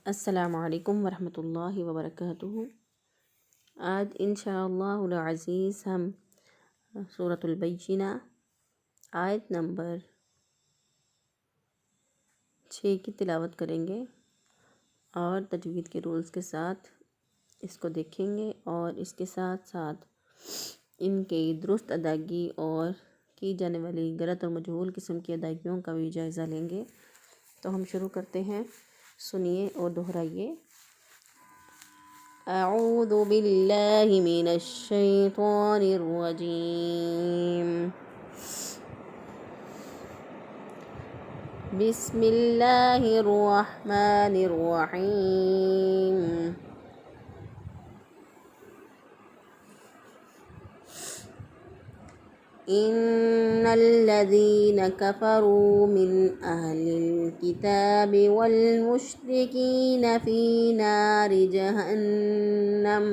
السلام علیکم ورحمۃ اللہ وبرکاتہ۔ آج انشاءاللہ العزیز ہم سورۃ البینہ آیت نمبر 6 کی تلاوت کریں گے اور تجوید کے رولز کے ساتھ اس کو دیکھیں گے اور اس کے ساتھ ساتھ ان کی درست ادائیگی اور کی جانے والی غلط اور مجہول قسم کی ادائیگیوں کا بھی جائزہ لیں گے۔ تو ہم شروع کرتے ہیں، سنیے اور دہرائیے۔ اعوذ باللہ من الشیطان الرجیم، بسم اللہ الرحمن الرحیم۔ ان الذين كفروا من اهل الكتاب والمشركين في نار جهنم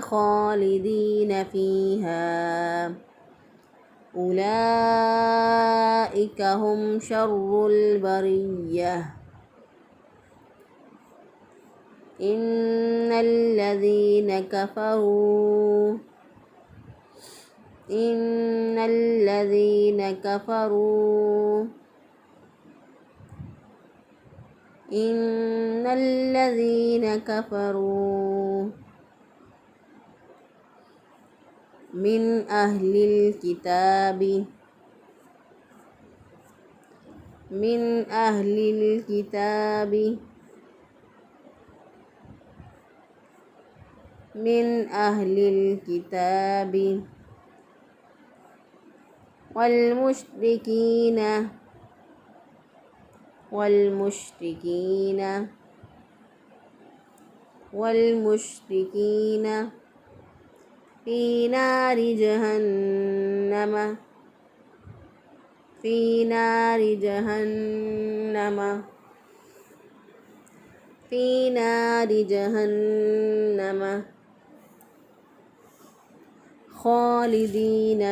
خالدين فيها اولئك هم شر البرية۔ ان الذين كفروا من أهل الكتاب والمشركين في نار جهنم خالدين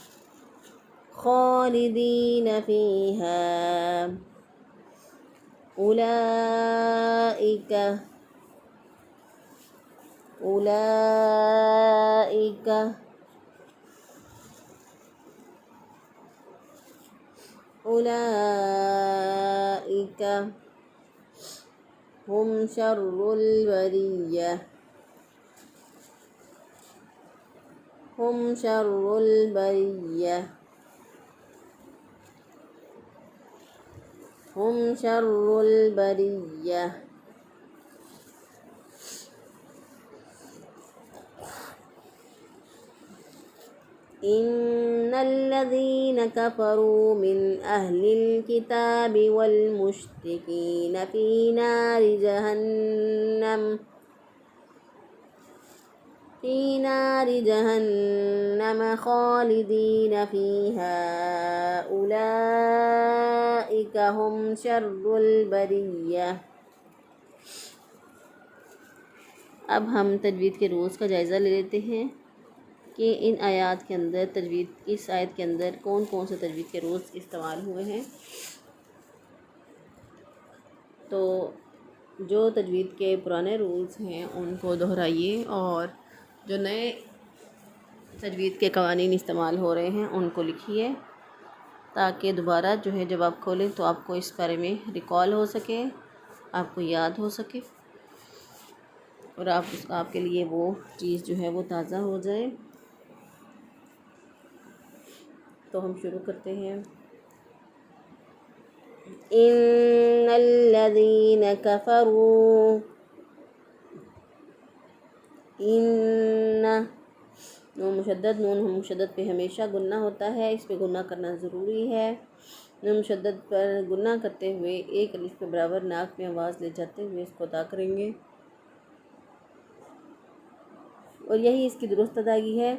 فيها أولئك هم شر البرية۔ ان الذين كفروا من اهل الكتاب والمشركين في نار جهنم خالدين فيها اولئك هم شر البرية۔ اب ہم تجوید کے رولز کا جائزہ لے لیتے ہیں کہ ان آیات کے اندر اس آیت کے اندر کون کون سے تجوید کے رولز استعمال ہوئے ہیں۔ تو جو تجوید کے پرانے رولز ہیں ان کو دہرائیے اور جو نئے تجوید کے قوانین استعمال ہو رہے ہیں ان کو لکھیے، تاکہ دوبارہ جو ہے جب آپ کھولیں تو آپ کو اس بارے میں ریکال ہو سکے، آپ کو یاد ہو سکے اور آپ کے لیے وہ چیز جو ہے وہ تازہ ہو جائے۔ تو ہم شروع کرتے ہیں۔ ان الذين كفروا، نون مشدد پہ ہمیشہ گنہ ہوتا ہے، اس پہ گنہ کرنا ضروری ہے۔ نون مشدد پر گنہ کرتے ہوئے ایک الف کے برابر ناک میں آواز لے جاتے ہوئے اس کو ادا کریں گے اور یہی اس کی درست ادائیگی ہے۔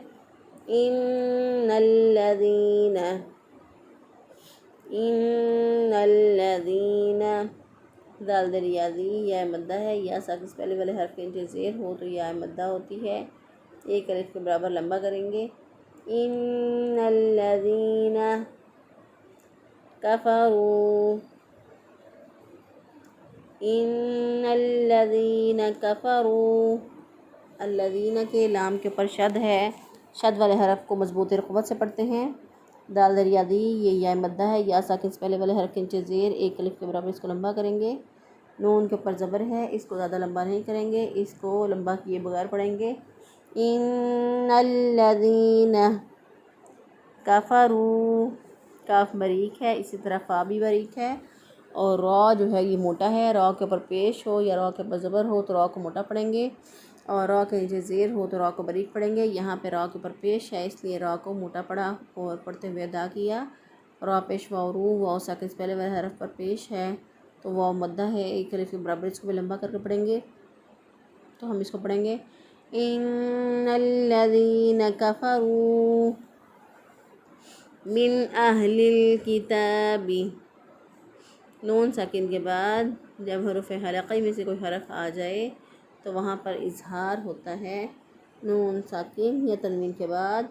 ان دال ریاضی یا مدہ ہے، یا ساکن سے پہلے والے حرف کے نیچے زیر ہو تو یا مدہ ہوتی ہے، ایک الف کے برابر لمبا کریں گے۔ ان الذین کفروا، ان الذین کفروا، الذین کے لام کے اوپر شد ہے، شد والے حرف کو مضبوط رقبت سے پڑھتے ہیں۔ دال ریاضی یہ یا مدہ ہے، یا ساکن سے پہلے والے حرف کے نیچے زیر، ایک الف کے برابر اس کو لمبا کریں گے۔ نون کے اوپر زبر ہے، اس کو زیادہ لمبا نہیں کریں گے، اس کو لمبا کیے بغیر پڑھیں گے۔ ان الذین کفروا، کاف باریک ہے، اسی طرح فا بھی باریک ہے، اور را جو ہے یہ موٹا ہے، را کے اوپر پیش ہو یا را کے اوپر زبر ہو تو را کو موٹا پڑھیں گے، اور را کے نیچے زیر ہو تو را کو باریک پڑھیں گے۔ یہاں پہ را کے اوپر پیش ہے اس لیے را کو موٹا پڑھا اور پڑھتے ہوئے ادا کیا۔ را پیش واو رو، واو ساکن سے پہلے والے حرف پر پیش ہے تو واو مدہ ہے، ایک الف کے برابر اس کو بھی لمبا کر کے پڑھیں گے، تو ہم اس کو پڑھیں گے ان الذین کفروا من اہل الکتاب۔ نون ساکن کے بعد جب حروف حلقی میں سے کوئی حرف آ جائے تو وہاں پر اظہار ہوتا ہے۔ نون ساکن یا تنوین کے بعد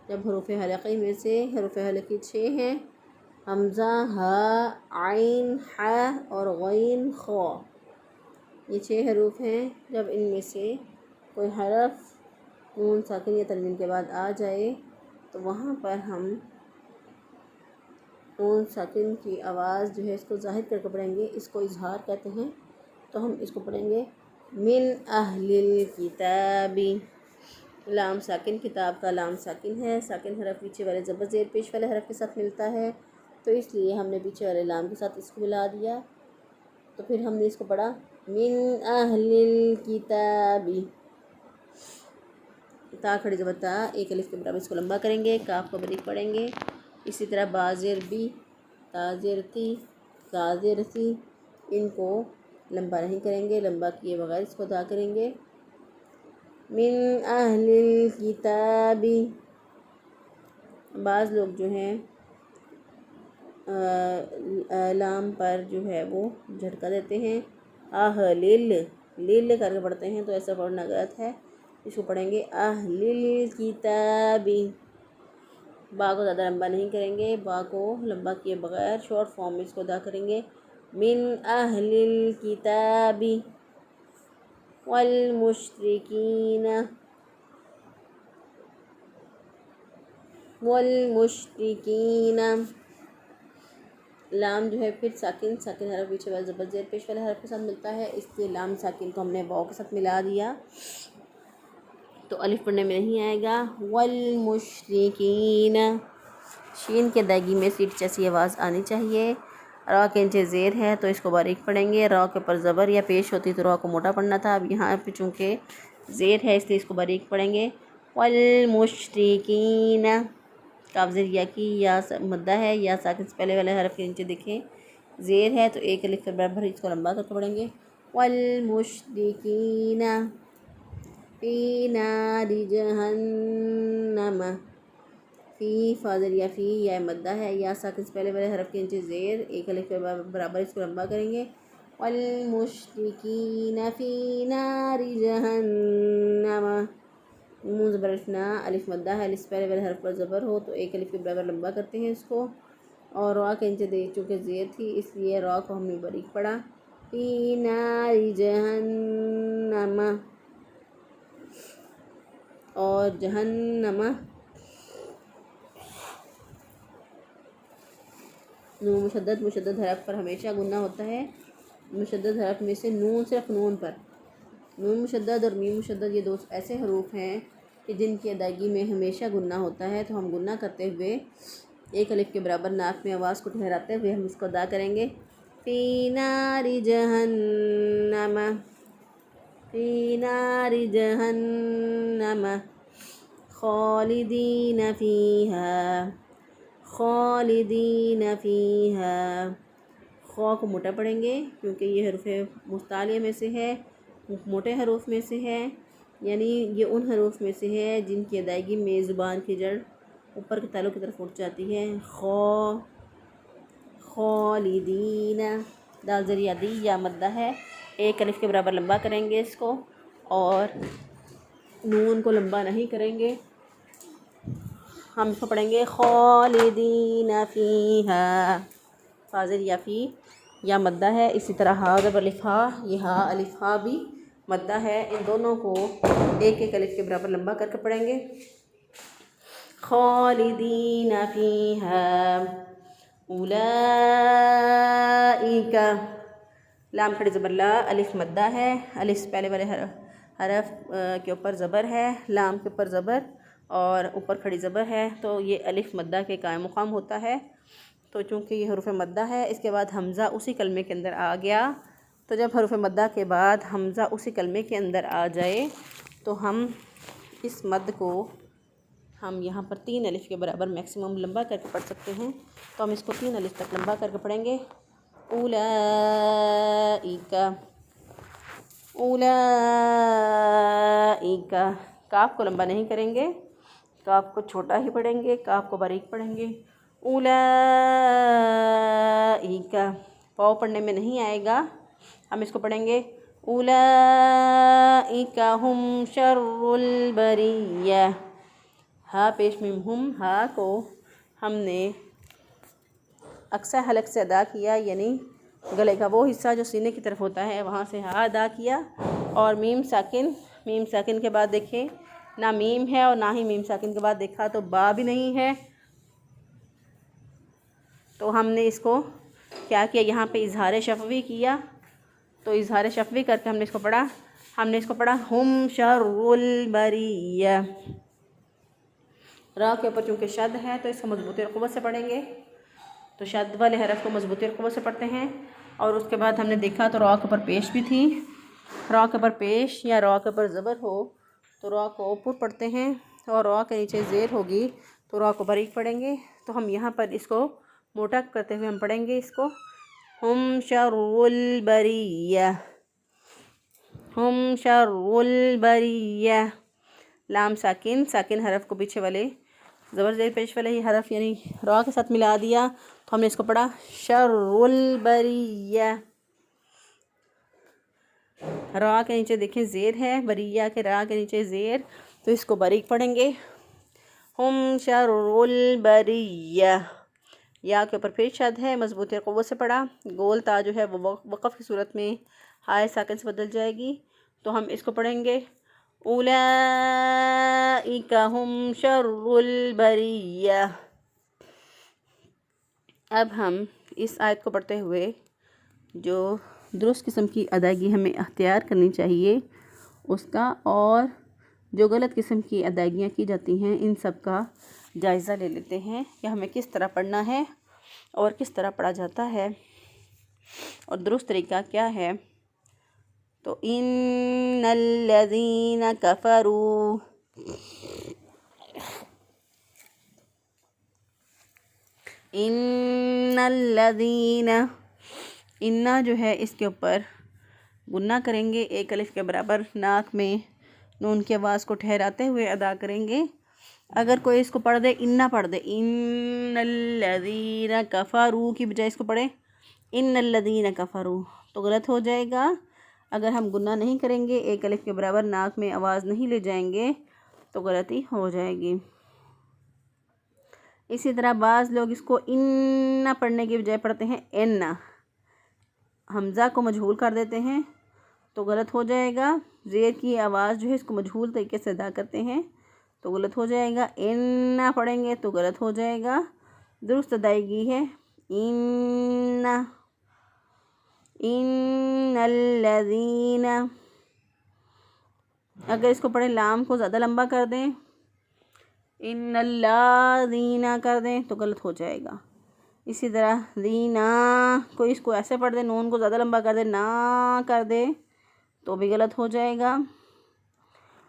جب حروف حلقی میں سے حروف حلقی 6 ہیں، حمزہ، ہا، عین، ح اور غین، خا، یہ 6 حروف ہیں۔ جب ان میں سے کوئی حرف نون ساکن یا تنوین کے بعد آ جائے تو وہاں پر ہم نون ساکن کی آواز جو ہے اس کو ظاہر کر کے پڑھیں گے، اس کو اظہار کہتے ہیں، تو ہم اس کو پڑھیں گے من اہل الکتاب۔ لام ساکن، کتاب کا لام ساکن ہے، ساکن حرف پیچھے والے زبر زیر پیش والے حرف کے ساتھ ملتا ہے، تو اس لیے ہم نے پیچھے والے لام کے ساتھ اس کو ملا دیا، تو پھر ہم نے اس کو پڑھا من اہل الکتاب۔ تا کھڑی زبر تا، ایک الف کے برابر اس کو لمبا کریں گے، کاف کو باریک پڑھیں گے، اسی طرح با زیر بی، تا زیر تی، تا زیر سی، ان کو لمبا نہیں کریں گے، لمبا کیے بغیر اس کو ادا کریں گے من اہل الکتاب۔ بعض لوگ جو ہیں لام پر جو ہے وہ جھٹکا دیتے ہیں، اہل لل کر کے پڑھتے ہیں، تو ایسا پڑھنا غلط ہے، اس کو پڑھیں گے اہل الکتاب۔ با کو زیادہ لمبا نہیں کریں گے، با کو لمبا کیے بغیر شارٹ فارم میں اس کو ادا کریں گے من اہل الکتاب والمشرکین، والمشرکین۔ لام جو ہے پھر ساکن حرف پیچھے والے زبر زیر پیش والے حرف کے ساتھ ملتا ہے، اس لیے لام ساکن کو ہم نے واو کے ساتھ ملا دیا تو الف پڑھنے میں نہیں آئے گا۔ والمشرکین، شین کی ادائیگی میں سیٹ جیسی آواز آنی چاہیے۔ را کے نیچے زیر ہے تو اس کو باریک پڑھیں گے، را کے اوپر زبر یا پیش ہوتی تو را کو موٹا پڑھنا تھا، اب یہاں پہ چونکہ زیر ہے اس لیے اس کو باریک پڑھیں گے والمشرکین۔ کاف زیر یا کی یا مدہ ہے، یا ساکن سے پہلے والے حرف کے نیچے دیکھیں زیر ہے تو ایک الف کے برابر اس کو لمبا کر کے پڑھیں گے والمشرکین فی نار جہنم۔ فی فا زیر یا فی یا مدہ ہے، یا ساکن سے پہلے والے حرف کے نیچے زیر، ایک الف کے برابر اس کو لمبا کریں گے والمشرکین فی نار جہنم۔ نون زبر الف نا، الف مدہ ہے، الف سے پہلے والے حرف پر زبر ہو تو ایک الف کے برابر لمبا کرتے ہیں اس کو، اور را کے نیچے چونکہ زیر تھی اس لیے را کو ہم نے باریک پڑھا فی نار جہنم، اور جہنم نون مشدد حرف پر ہمیشہ غنہ ہوتا ہے۔ مشدد حرف میں سے نون، صرف نون پر نون مشدد اور میم مشدد، یہ دو ایسے حروف ہیں کہ جن کی ادائیگی میں ہمیشہ غنہ ہوتا ہے، تو ہم غنہ کرتے ہوئے ایک الف کے برابر ناک میں آواز کو ٹھہراتے ہوئے ہم اس کو ادا کریں گے فی نار جہنم، فی نار جہنم خالدین فیہا، خالدین فیہا۔ خا کو موٹا پڑھیں گے کیونکہ یہ حروف مستعلیہ میں سے ہے، موٹے حروف میں سے ہے، یعنی یہ ان حروف میں سے ہے جن کی ادائیگی میں زبان کی جڑ اوپر کے تالوں کی طرف اٹھ جاتی ہے۔ خا، خالدین، دال زیر یادی یا مدہ ہے، ایک الف کے برابر لمبا کریں گے اس کو، اور نون کو لمبا نہیں کریں گے. ہم اس کو پڑھیں گے خالدین فیہا، فا زیر یا فی یا مدہ ہے. اسی طرح ہا زبر الف ہا، یہ ہا الف ہا بھی مدہ ہے. ان دونوں کو ایک ایک الف کے برابر لمبا کر کے پڑھیں گے. خالدین فیہا اولئک، لام کھڑی زبر لا، الف مدہ ہے، الف پہلے والے حرف کے اوپر زبر ہے، لام کے اوپر زبر اور اوپر کھڑی زبر ہے، تو یہ الف مدہ کے قائم مقام ہوتا ہے. تو چونکہ یہ حروف مدہ ہے، اس کے بعد حمزہ اسی کلمے کے اندر آ گیا، تو جب حروف مدہ کے بعد حمزہ اسی کلمے کے اندر آ جائے تو ہم اس مد کو ہم یہاں پر 3 الف کے برابر میکسیمم لمبا کر کے پڑھ سکتے ہیں. تو ہم اس کو 3 الف تک لمبا کر کے پڑھیں گے. اولئک، اولئک، کاف کو لمبا نہیں کریں گے، کاف کو چھوٹا ہی پڑھیں گے، کاف کو باریک پڑھیں گے. اولئک، پاؤ پڑھنے میں نہیں آئے گا، ہم اس کو پڑھیں گے اولئک ہم شر البریہ. ہا پیش میم ہم، ہا کو ہم نے اقصی حلق سے ادا کیا، یعنی گلے کا وہ حصہ جو سینے کی طرف ہوتا ہے وہاں سے ہا ادا کیا. اور میم ساکن کے بعد دیکھیں نہ میم ہے اور نہ ہی میم ساکن کے بعد دیکھا تو با بھی نہیں ہے، تو ہم نے اس کو کیا کیا، یہاں پہ اظہار شفوی کیا. تو اظہار شفوی کر کے ہم نے اس کو پڑھا، ہم شر البریہ. را کے اوپر چونکہ شد ہے تو اس کو مضبوطی اور قوت سے پڑھیں گے، تو شد والے حرف کو مضبوطی اور قوت سے پڑھتے ہیں. اور اس کے بعد ہم نے دیکھا تو را کے اوپر پیش بھی تھی، را کے اوپر پیش یا را کے اوپر زبر ہو تو را کو اوپر پڑھتے ہیں، اور را کے نیچے زیر ہوگی تو را کو باریک پڑھیں گے. تو ہم یہاں پر اس کو موٹا کرتے ہوئے ہم پڑھیں گے اس کو ہم شر البریہ، ہم شر البریہ. لام ساکن حرف کو پیچھے والے زبر زیر پیش والے ہی حرف یعنی را کے ساتھ ملا دیا، تو ہم نے اس کو پڑھا شر البریہ. را کے نیچے دیکھیں زیر ہے، بریہ کے را کے نیچے زیر، تو اس کو باریک پڑھیں گے ہم شر البریہ. یا کے اوپر پھر شد ہے، مضبوطی اور قوت سے پڑھا، گول تا جو ہے وہ وقف کی صورت میں ہائے ساکن سے بدل جائے گی، تو ہم اس کو پڑھیں گے اولئک ہم شر البریہ. اب ہم اس آیت کو پڑھتے ہوئے جو درست قسم کی ادائیگی ہمیں اختیار کرنی چاہیے اس کا، اور جو غلط قسم کی ادائیگیاں کی جاتی ہیں ان سب کا جائزہ لے لیتے ہیں کہ ہمیں کس طرح پڑھنا ہے اور کس طرح پڑھا جاتا ہے اور درست طریقہ کیا ہے. تو ان الذین کفروا، ان الذین، انا جو ہے اس کے اوپر غنہ کریں گے، ایک الف کے برابر ناک میں نون کی آواز کو ٹھہراتے ہوئے ادا کریں گے. اگر کوئی اس کو پڑھ دے انا پڑھ دے، ان الذین کفروا کی بجائے اس کو پڑھے ان الذین کفروا تو غلط ہو جائے گا. اگر ہم غنہ نہیں کریں گے، ایک الف کے برابر ناک میں آواز نہیں لے جائیں گے تو غلطی ہو جائے گی. اسی طرح بعض لوگ اس کو ان پڑھنے کی بجائے پڑھتے ہیں ان، حمزہ کو مجہول کر دیتے ہیں تو غلط ہو جائے گا. زیر کی آواز جو ہے اس کو مجہول طریقے سے ادا کرتے ہیں تو غلط ہو جائے گا. ان پڑھیں گے تو غلط ہو جائے گا. درست ادائیگی ہے ان الذین. اگر اس کو پڑھیں لام کو زیادہ لمبا کر دیں، ان الذین کر دیں تو غلط ہو جائے گا. اسی طرح دینا، کوئی اس کو ایسے پڑھ دے، نون کو زیادہ لمبا کر دے، نا کر دے تو بھی غلط ہو جائے گا.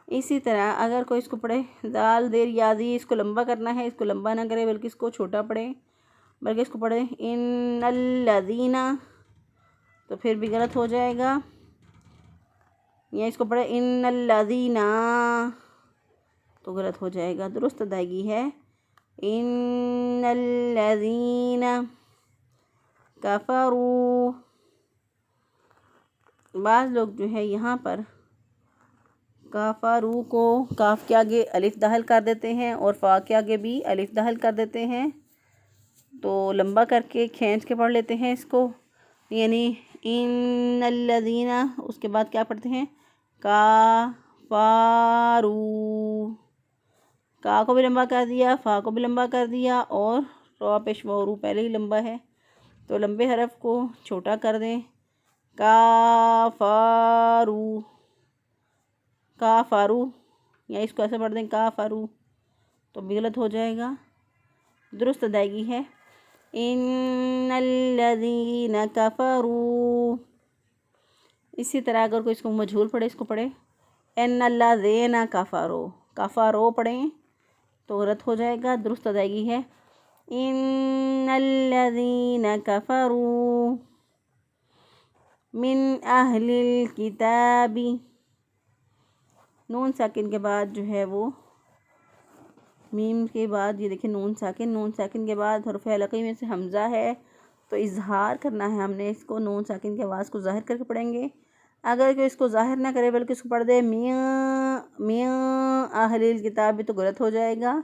اسی طرح اگر کوئی اس کو پڑھے دال دیر یادی، اس کو لمبا کرنا ہے، اس کو لمبا نہ کرے بلکہ اس کو چھوٹا پڑھے، بلکہ اس کو پڑھے ان الذین تو پھر بھی غلط ہو جائے گا. یا اس کو پڑھے ان الذین تو غلط ہو جائے گا. درست ادائیگی ہے ان الذین کفروا بعض لوگ جو ہے یہاں پر کافارو کو کاف کے آگے الف داخل کر دیتے ہیں اور فا کے آگے بھی الف داخل کر دیتے ہیں، تو لمبا کر کے کھینچ کے پڑھ لیتے ہیں اس کو، یعنی ان الذین، اس کے بعد کیا پڑھتے ہیں کافارو، کا کو بھی لمبا کر دیا، فا کو بھی لمبا کر دیا، اور رو پیش و رو پہلے ہی لمبا ہے تو لمبے حرف کو چھوٹا کر دیں، کافارو، کافارو، یا اس کو ایسے پڑھ دیں کافارو تو بھی غلط ہو جائے گا، درست ادائیگی ہے ان الذین کفروا۔ اسی طرح اگر کوئی اس کو مجہول پڑھے، اس کو پڑھے ان الذین کفروا، کفروا پڑھیں تو غلط ہو جائے گا، درست ادائیگی ہے ان الذین کفروا من اہل الکتاب، نون ساکن کے بعد جو ہے وہ میم کے بعد، یہ دیکھیں نون ساکن کے بعد حرف حلقی میں سے حمزہ ہے تو اظہار کرنا ہے ہم نے اس کو، نون ساکن کی آواز کو ظاہر کر کے پڑھیں گے، اگر کہ اس کو ظاہر نہ کرے بلکہ اس کو پڑھ دے میاں اہل الکتاب تو غلط ہو جائے گا،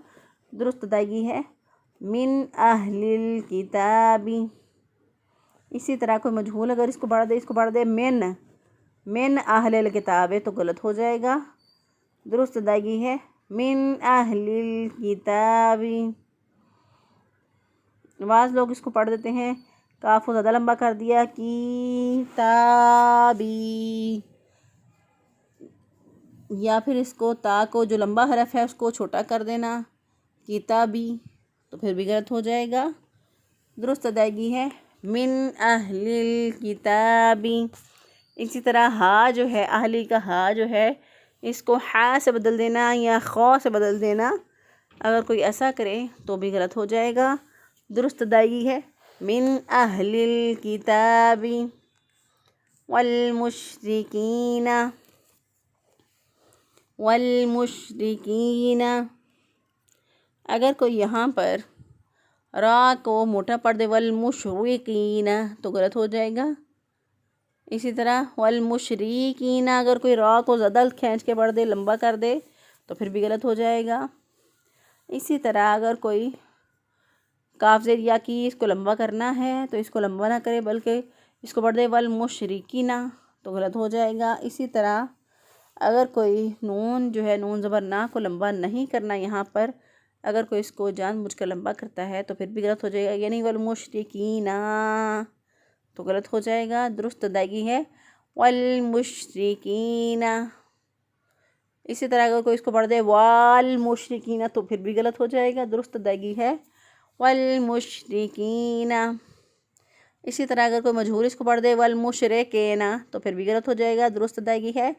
درست ادائیگی ہے من اہل الکتاب۔ اسی طرح کوئی مجہول اگر اس کو پڑھ دے من اہل الکتاب تو غلط ہو جائے گا، درست ادائیگی ہے من اہل الکتاب۔ بعض لوگ اس کو پڑھ دیتے ہیں کاف کو زیادہ لمبا کر دیا کتابی، یا پھر اس کو تا کو جو لمبا حرف ہے اس کو چھوٹا کر دینا کتابی تو پھر بھی غلط ہو جائے گا، درست ادائیگی ہے من اہل الکتاب۔ اسی طرح ہا جو ہے، اہلی کا ہا جو ہے اس کو ہا سے بدل دینا یا خو سے بدل دینا، اگر کوئی ایسا کرے تو بھی غلط ہو جائے گا، درست ادائیگی ہے من اہل الکتاب والمشرکین، اگر کوئی یہاں پر را کو موٹا پڑھ دے والمشرکین تو غلط ہو جائے گا، اسی طرح والمشرکین اگر کوئی را کو زیادہ کھینچ کے پڑھ دے، لمبا کر دے تو پھر بھی غلط ہو جائے گا، اسی طرح اگر کوئی کاف زیر یا کی اس کو لمبا کرنا ہے تو اس کو لمبا نہ کرے بلکہ اس کو پڑھ دے والمشرکین تو غلط ہو جائے گا، اسی طرح اگر کوئی نون جو ہے نون زبر نا کو لمبا نہیں کرنا، یہاں پر اگر کوئی اس کو جان بوجھ کر لمبا کرتا ہے تو پھر بھی غلط ہو جائے گا، یعنی والمشرکین تو غلط ہو جائے گا، درست ادائیگی ہے والمشرکین۔ اسی طرح اگر کوئی اس کو پڑھ دے والمشرکین تو پھر بھی غلط ہو جائے گا، درست ادائیگی ہے والمشرکین۔ اسی طرح اگر کوئی مجہول اس کو پڑھ دے والمشرکین تو پھر بھی غلط ہو جائے گا، درست ادائیگی ہے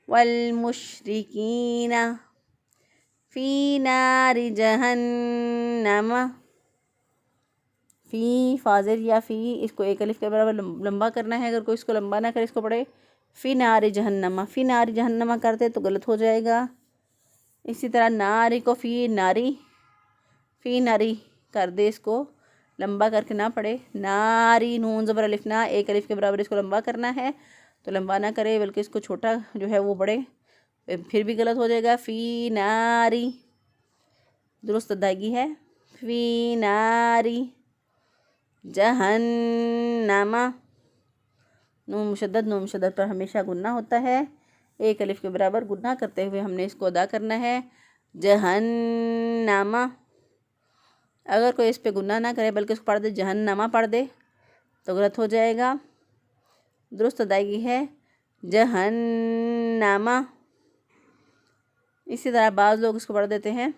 والمشرکین فی نار جہنم، فی فاضل یا فی اس کو ایک الف کے برابر لمبا کرنا ہے، اگر کوئی اس کو لمبا نہ کرے اس کو پڑھے فی نار جہنم، فی نار جہنم کرتے تو غلط ہو جائے گا، اسی طرح ناری کو فی ناری کر دے، اس کو لمبا کر کے نہ پڑھے، ناری نون زبر الف نا ایک الف کے برابر اس کو لمبا کرنا ہے تو لمبا نہ کرے بلکہ اس کو چھوٹا جو ہے وہ پڑھے، پھر بھی غلط ہو جائے گا فی ناری، درست ادائیگی ہے فی ناری جہنم، نون مشدد پر ہمیشہ گنہ ہوتا ہے، ایک الف کے برابر گنہ کرتے ہوئے ہم نے اس کو ادا کرنا ہے جہنم، اگر کوئی اس پہ گنہ نہ کرے بلکہ اس کو پڑھ دے جہنمہ پڑھ دے تو غلط ہو جائے گا، درست ادائیگی ہے جہنم۔ اسی طرح بعض لوگ اس کو پڑھ دیتے ہیں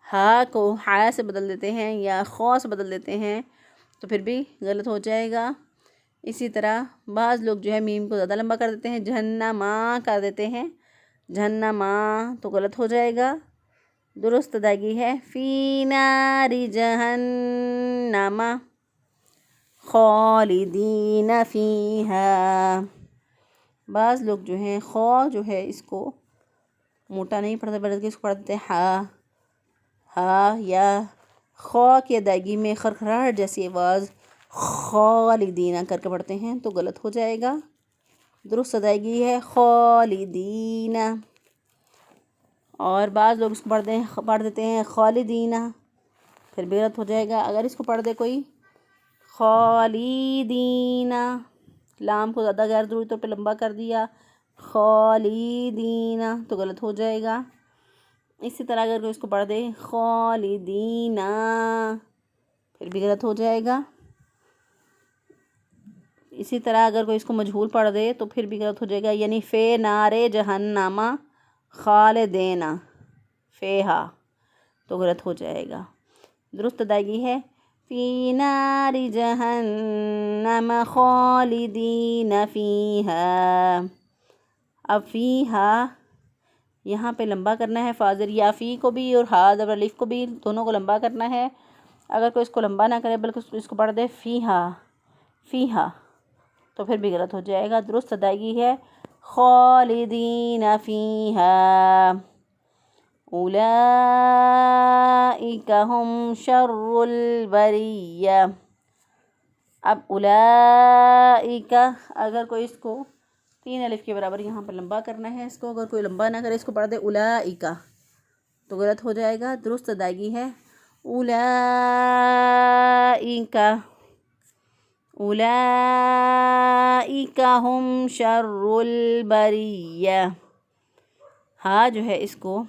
ہا کو ہا سے بدل دیتے ہیں یا خو سے بدل دیتے ہیں تو پھر بھی غلط ہو جائے گا، اسی طرح بعض لوگ جو ہے میم کو زیادہ لمبا کر دیتے ہیں، جہنما کر دیتے ہیں، جہنما تو غلط ہو جائے گا، درست ادائیگی ہے فی نار جہنم خالدین فیہا۔ بعض لوگ جو ہیں خو جو ہے اس کو موٹا نہیں پڑھتے بلکہ اس کو پڑھتے ہیں ہا یا خو کی ادائیگی میں خرخراہٹ جیسی آواز خالدین کر کے پڑھتے ہیں تو غلط ہو جائے گا، درست ادائیگی ہے خالدین، اور بعض لوگ اس کو پڑھ دیتے ہیں خالدین، پھر بھی غلط ہو جائے گا۔ اگر اس کو پڑھ دے کوئی خالدین، لام کو زیادہ غیر ضروری طور پہ لمبا کر دیا، خالدین، تو غلط ہو جائے گا۔ اسی طرح اگر کوئی اس کو پڑھ دے خالدین، پھر بھی غلط ہو جائے گا۔ اسی طرح اگر کوئی اس کو مجہول پڑھ دے تو پھر بھی غلط ہو جائے گا، یعنی فی نار جہنم خالدین فیہا، تو غلط ہو جائے گا۔ درست ادائیگی ہے فی نار جہنم خالدین فیہا۔ اب فیہا یہاں پہ لمبا کرنا ہے، فاضل یا فی کو بھی اور ہا زبر الف کو بھی، دونوں کو لمبا کرنا ہے۔ اگر کوئی اس کو لمبا نہ کرے بلکہ اس کو پڑھ دے فیہا فیہا، تو پھر بھی غلط ہو جائے گا۔ درست ادائیگی ہے خالدین فیہا اولئک ہم شر البریہ۔ اب اولئک اگر کوئی اس کو 3 الف کے برابر یہاں پر لمبا کرنا ہے، اس کو اگر کوئی لمبا نہ کرے، اس کو پڑھ دے اولئک، تو غلط ہو جائے گا۔ درست ادائیگی ہے اولئک اولئک ہم شر البریہ۔ ہاں جو ہے اس کو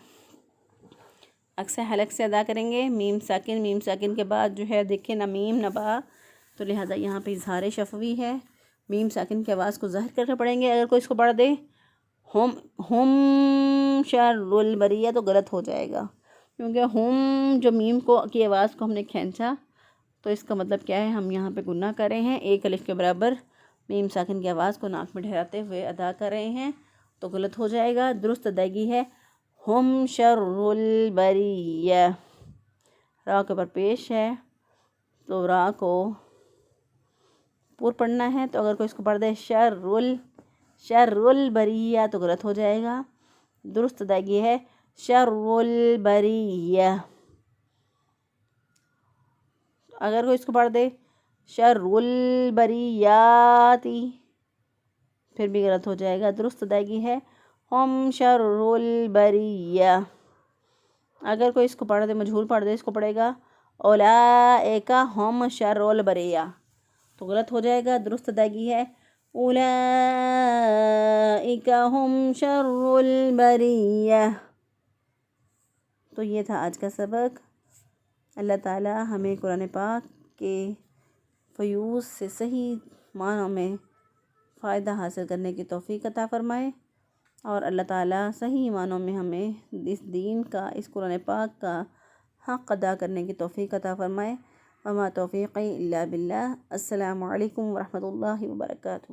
اکثر حلق سے ادا کریں گے، میم ساکن کے بعد جو ہے دیکھیں نہ میم نہ با، تو لہٰذا یہاں پہ اظہار شفوی ہے، میم ساکن کی آواز کو ظاہر کر کے پڑھیں گے۔ اگر کوئی اس کو پڑھ دے ہم شر البریہ، تو غلط ہو جائے گا، کیونکہ ہم جو میم کی آواز کو ہم نے کھینچا، تو اس کا مطلب کیا ہے، ہم یہاں پہ گناہ کر رہے ہیں، 1 الف کے برابر میم ساکن کی آواز کو ناک میں ٹھہراتے ہوئے ادا کر رہے ہیں، تو غلط ہو جائے گا۔ درست ادائیگی ہے ہم شر البریہ، را کے اوپر پیش ہے تو را کو پور پڑھنا ہے، تو اگر کوئی اس کو پڑھ دے شر البریہ، تو غلط ہو جائے گا۔ درست ادائیگی ہے شر البریہ۔ اگر کوئی اس کو پڑھ دے شر البریاتی، پھر بھی غلط ہو جائے گا۔ درست ادائیگی ہے ہم شر البریہ۔ اگر کوئی اس کو پڑھ دے مجہول پڑھ دے، اس کو پڑھے گا اولئک ہم شر البریہ، تو غلط ہو جائے گا۔ درست ادائیگی ہے اولئک ہم شر البریہ۔ تو یہ تھا آج کا سبق۔ اللہ تعالیٰ ہمیں قرآن پاک کے فیوز سے صحیح معنوں میں فائدہ حاصل کرنے کی توفیق عطا فرمائے، اور اللہ تعالیٰ صحیح معنوں میں ہمیں اس دین کا، اس قرآن پاک کا حق ادا کرنے کی توفیق عطا فرمائے۔ وما توفیقی الا باللہ۔ السلام علیکم ورحمۃ اللہ وبرکاتہ۔